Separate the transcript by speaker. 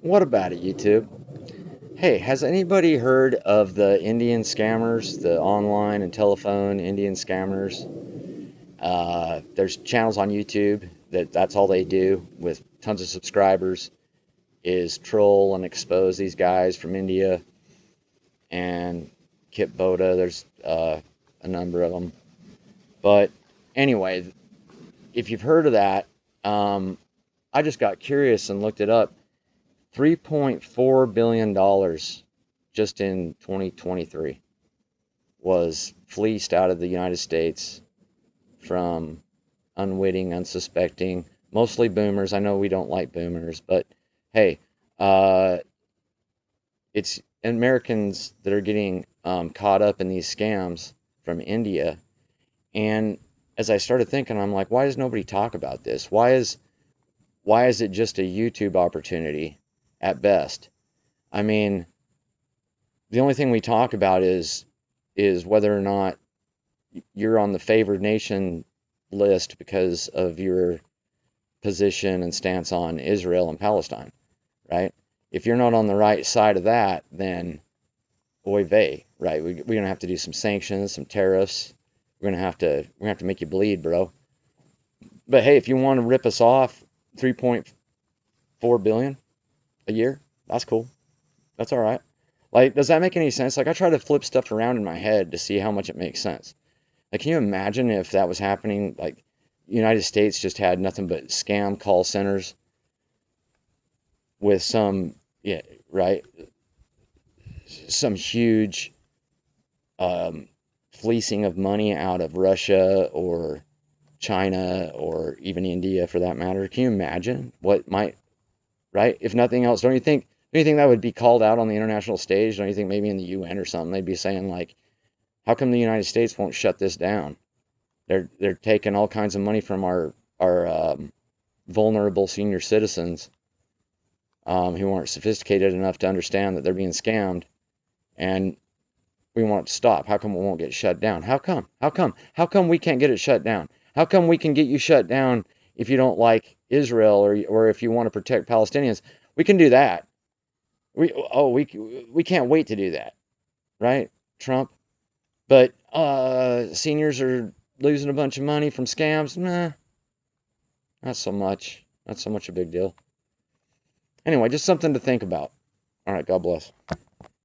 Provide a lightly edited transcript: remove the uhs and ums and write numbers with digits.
Speaker 1: What about it, YouTube? Hey, has anybody heard of the Indian scammers, the online and telephone Indian scammers? There's channels on YouTube that's all they do with tons of subscribers is troll and expose these guys from India and Kitbota. There's a number of them. But anyway, if you've heard of that, I just got curious and looked it up. $3.4 billion just in 2023 was fleeced out of the United States from unwitting, unsuspecting, mostly boomers. I know we don't like boomers, but hey, uh, it's Americans that are getting caught up in these scams from India. And as I started thinking, I'm like, why does nobody talk about this? Why is it just a YouTube opportunity at best? I mean, the only thing we talk about is whether or not you're on the favored nation list because of your position and stance on Israel and Palestine, right? If you're not on the right side of that, then oy vey, right? We're gonna have to do some sanctions, some tariffs. We're gonna have to make you bleed, bro. But hey, if you want to rip us off 3.4 billion a year, that's cool. That's all right. Like, does that make any sense? Like, I try to flip stuff around in my head to see how much it makes sense. Like, can you imagine if that was happening? Like, United States just had nothing but scam call centers with some, yeah, right, some huge fleecing of money out of Russia or China or even India for that matter. Can you imagine what might, right? If nothing else, don't you think that would be called out on the international stage? Don't you think maybe in the UN or something they'd be saying like, how come the United States won't shut this down? They're taking all kinds of money from our vulnerable senior citizens who aren't sophisticated enough to understand that they're being scammed, and we want it to stop. How come it won't get shut down? How come? How come? How come we can't get it shut down? How come we can get you shut down if you don't like Israel or if you want to protect Palestinians? We can do that. We can't wait to do that, right, Trump? But seniors are losing a bunch of money from scams. Nah, not so much. Not so much a big deal. Anyway, just something to think about. All right, God bless.